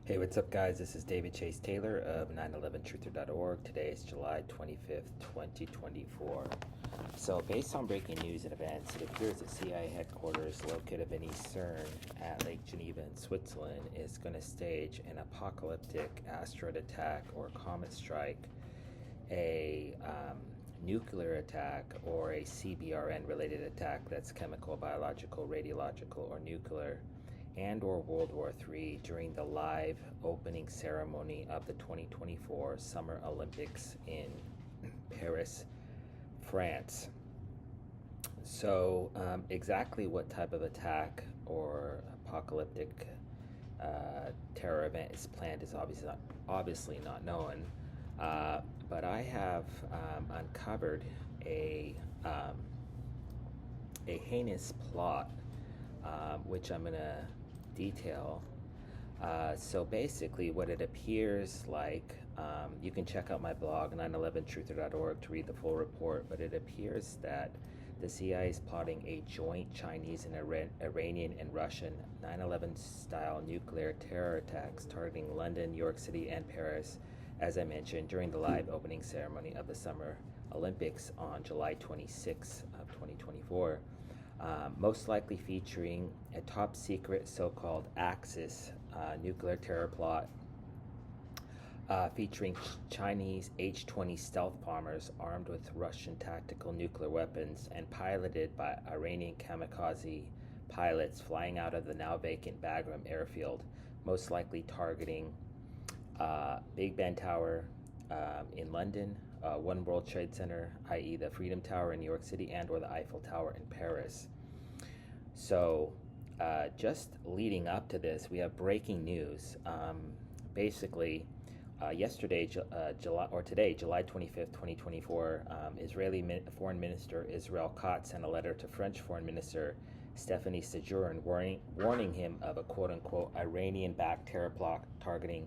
Hey, what's up, guys? This is David Chase Taylor of 911truther.org. Today is July 25th, 2024. So, based on breaking news and events, it appears that CIA headquarters located beneath CERN at Lake Geneva in Switzerland is going to stage an apocalyptic asteroid attack or comet strike, a nuclear attack, or a CBRN related attack that's chemical, biological, radiological, or nuclear, and or World War III during the live opening ceremony of the 2024 Summer Olympics in Paris, France. So exactly what type of attack or apocalyptic terror event is planned is obviously not known, but I have uncovered a heinous plot, which I'm going to detail. So basically what it appears like, you can check out my blog 911truther.org to read the full report, but it appears that the CIA is plotting a joint Chinese and Iranian and Russian 9/11 style nuclear terror attacks targeting London, New York City, and Paris, as I mentioned, during the live opening ceremony of the Summer Olympics on July 26th of 2024. Most likely featuring a top secret so-called Axis nuclear terror plot, featuring Chinese H-20 stealth bombers armed with Russian tactical nuclear weapons and piloted by Iranian kamikaze pilots flying out of the now vacant Bagram airfield, most likely targeting Big Ben Tower in London, One World Trade Center, i.e. the Freedom Tower in New York City, and or the Eiffel Tower in Paris. So just leading up to this, we have breaking news. Basically, today, July 25th, 2024, Israeli Foreign Minister Israel Katz sent a letter to French Foreign Minister Stephanie Sejourne warning him of a quote-unquote Iranian-backed terror plot targeting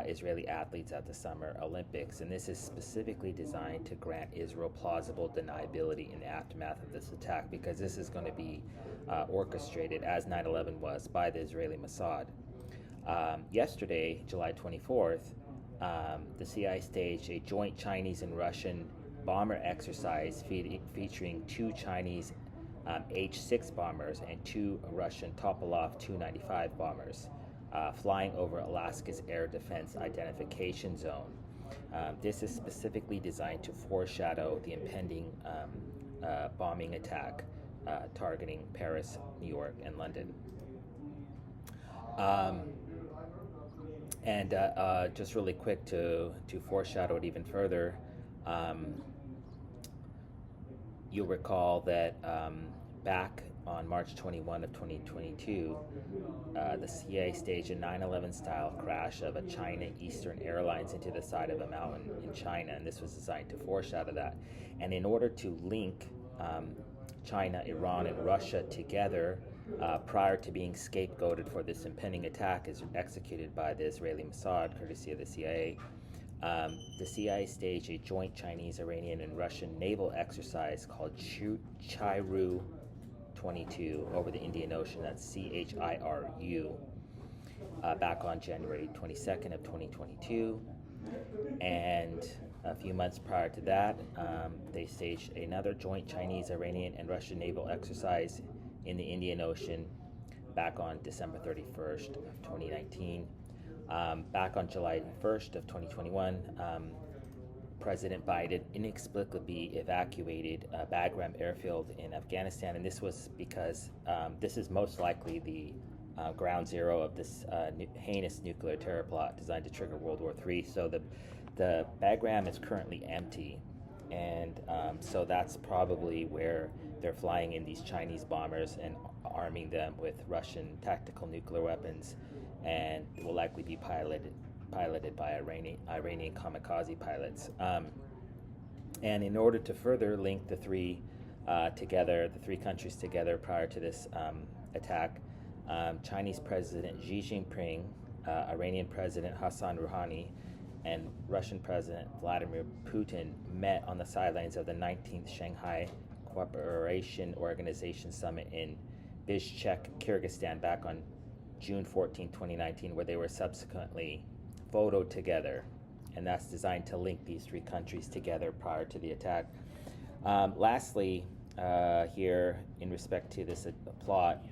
Israeli athletes at the Summer Olympics, and this is specifically designed to grant Israel plausible deniability in the aftermath of this attack, because this is going to be orchestrated, as 9/11 was, by the Israeli Mossad. Yesterday, July 24th, the CIA staged a joint Chinese and Russian bomber exercise featuring two Chinese H-6 bombers and two Russian Topolov Tu-95 bombers, flying over Alaska's Air Defense Identification Zone. This is specifically designed to foreshadow the impending bombing attack targeting Paris, New York, and London. And just really quick to foreshadow it even further, you'll recall that back on March 21 of 2022, the CIA staged a 9/11 style crash of a China Eastern Airlines into the side of a mountain in China, and this was designed to foreshadow that. And in order to link China, Iran, and Russia together prior to being scapegoated for this impending attack is executed by the Israeli Mossad, courtesy of the CIA. The CIA staged a joint Chinese, Iranian, and Russian naval exercise called Chiru 22 over the Indian Ocean, that's CHIRU, back on January 22nd of 2022. And a few months prior to that, they staged another joint Chinese, Iranian, and Russian naval exercise in the Indian Ocean back on December 31st of 2019. Back on July 1st of 2021, President Biden inexplicably evacuated Bagram airfield in Afghanistan, and this was because this is most likely the ground zero of this heinous nuclear terror plot designed to trigger World War III. So the Bagram is currently empty, and so that's probably where they're flying in these Chinese bombers and arming them with Russian tactical nuclear weapons, and will likely be piloted by Iranian kamikaze pilots. And in order to further link the three countries together prior to this attack, Chinese President Xi Jinping, Iranian President Hassan Rouhani, and Russian President Vladimir Putin met on the sidelines of the 19th Shanghai Cooperation Organization Summit in Bishkek, Kyrgyzstan, back on June 14, 2019, where they were subsequently photoed together, and that's designed to link these three countries together prior to the attack. Lastly, here in respect to this plot,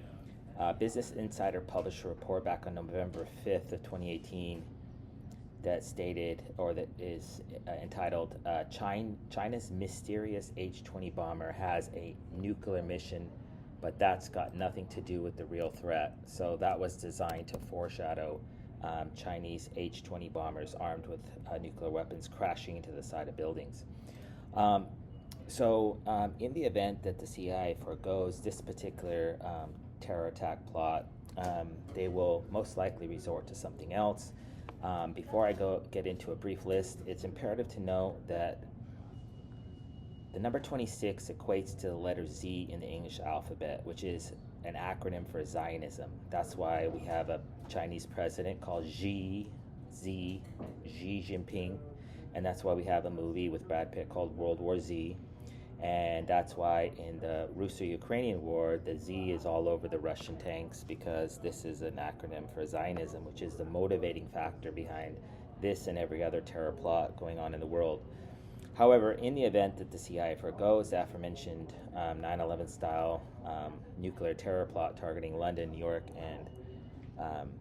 Business Insider published a report back on November 5th of 2018 that stated, or that is entitled, China's mysterious H-20 bomber has a nuclear mission, but that's got nothing to do with the real threat. So that was designed to foreshadow Chinese H-20 bombers armed with nuclear weapons crashing into the side of buildings. In the event that the CIA forgoes this particular terror attack plot, they will most likely resort to something else. Before I get into a brief list, it's imperative to note that the number 26 equates to the letter Z in the English alphabet, which is an acronym for Zionism. That's why we have a Chinese president called Xi Jinping, and that's why we have a movie with Brad Pitt called World War Z. And that's why in the Russo-Ukrainian war, the Z is all over the Russian tanks, because this is an acronym for Zionism, which is the motivating factor behind this and every other terror plot going on in the world. However, in the event that the CIA forgoes the aforementioned 9/11 style nuclear terror plot targeting London, New York, and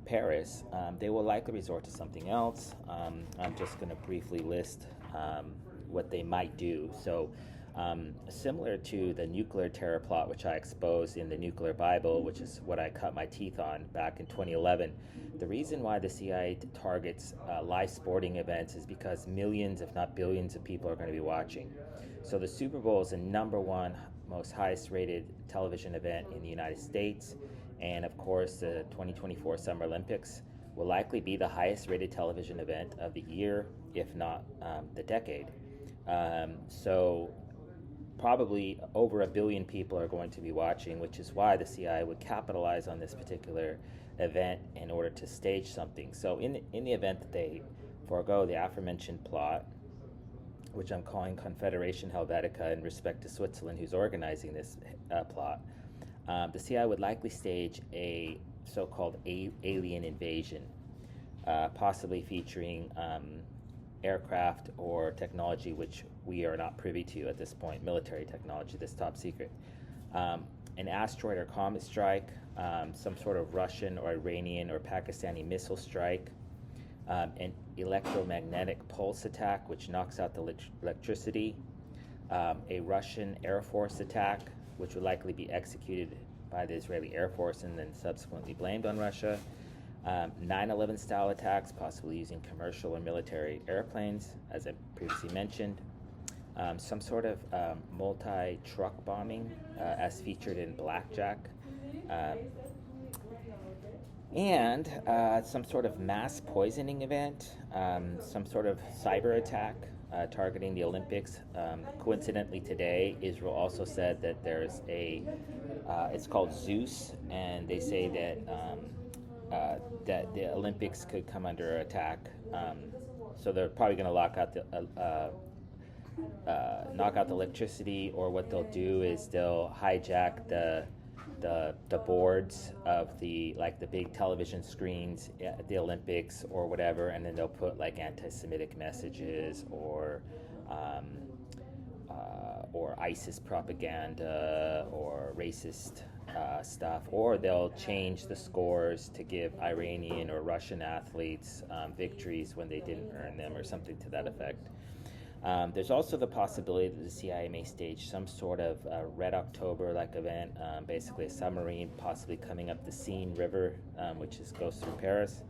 Paris, they will likely resort to something else. I'm just going to briefly list what they might do. So, similar to the nuclear terror plot, which I exposed in the Nuclear Bible, which is what I cut my teeth on back in 2011, the reason why the CIA targets live sporting events is because millions, if not billions, of people are going to be watching. So the Super Bowl is the number one most highest rated television event in the United States, and of course the 2024 Summer Olympics will likely be the highest rated television event of the year, if not the decade. So probably over 1 billion people are going to be watching, which is why the CIA would capitalize on this particular event in order to stage something. So in the event that they forego the aforementioned plot, which I'm calling Confoederatio Helvetica in respect to Switzerland, who's organizing this plot, the CIA would likely stage a so-called alien invasion, possibly featuring aircraft or technology which we are not privy to at this point, military technology that's top secret. An asteroid or comet strike, some sort of Russian or Iranian or Pakistani missile strike, an electromagnetic pulse attack which knocks out the electricity, a Russian Air Force attack which would likely be executed by the Israeli Air Force and then subsequently blamed on Russia, 9/11 style attacks, possibly using commercial or military airplanes, as I previously mentioned, some sort of multi-truck bombing, as featured in Blackjack, and some sort of mass poisoning event, some sort of cyber attack targeting the Olympics. Coincidentally, today, Israel also said that there's it's called Zeus, and they say that the Olympics could come under attack. So they're probably going to knock out the electricity, or what they'll do is they'll hijack the boards of the big television screens at the Olympics or whatever, and then they'll put like anti-Semitic messages or ISIS propaganda or racist stuff, or they'll change the scores to give Iranian or Russian athletes victories when they didn't earn them, or something to that effect. There's also the possibility that the CIA may stage some sort of Red October-like event, basically a submarine possibly coming up the Seine River, which goes through Paris.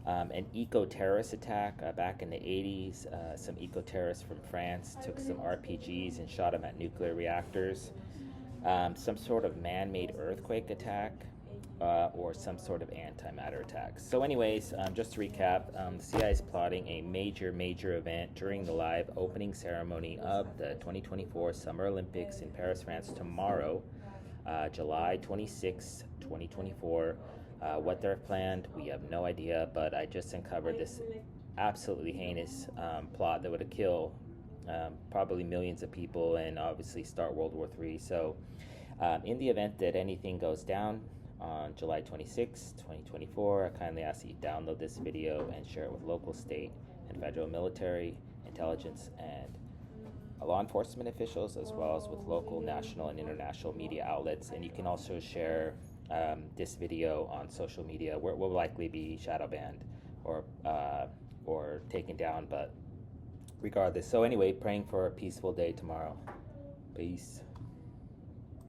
An eco-terrorist attack back in the 80s. Some eco-terrorists from France took some RPGs and shot them at nuclear reactors. Some sort of man-made earthquake attack, or some sort of antimatter attack. So anyways, just to recap, the CIA is plotting a major event during the live opening ceremony of the 2024 Summer Olympics in Paris, France tomorrow, July 26, 2024. What they're planned, we have no idea, but I just uncovered this absolutely heinous plot that would kill probably millions of people and obviously start World War III. So in the event that anything goes down on July 26, 2024. I kindly ask that you download this video and share it with local, state, and federal military, intelligence, and law enforcement officials, as well as with local, national, and international media outlets. And you can also share this video on social media, where it will likely be shadow banned or taken down, but regardless. So anyway, praying for a peaceful day tomorrow. Peace.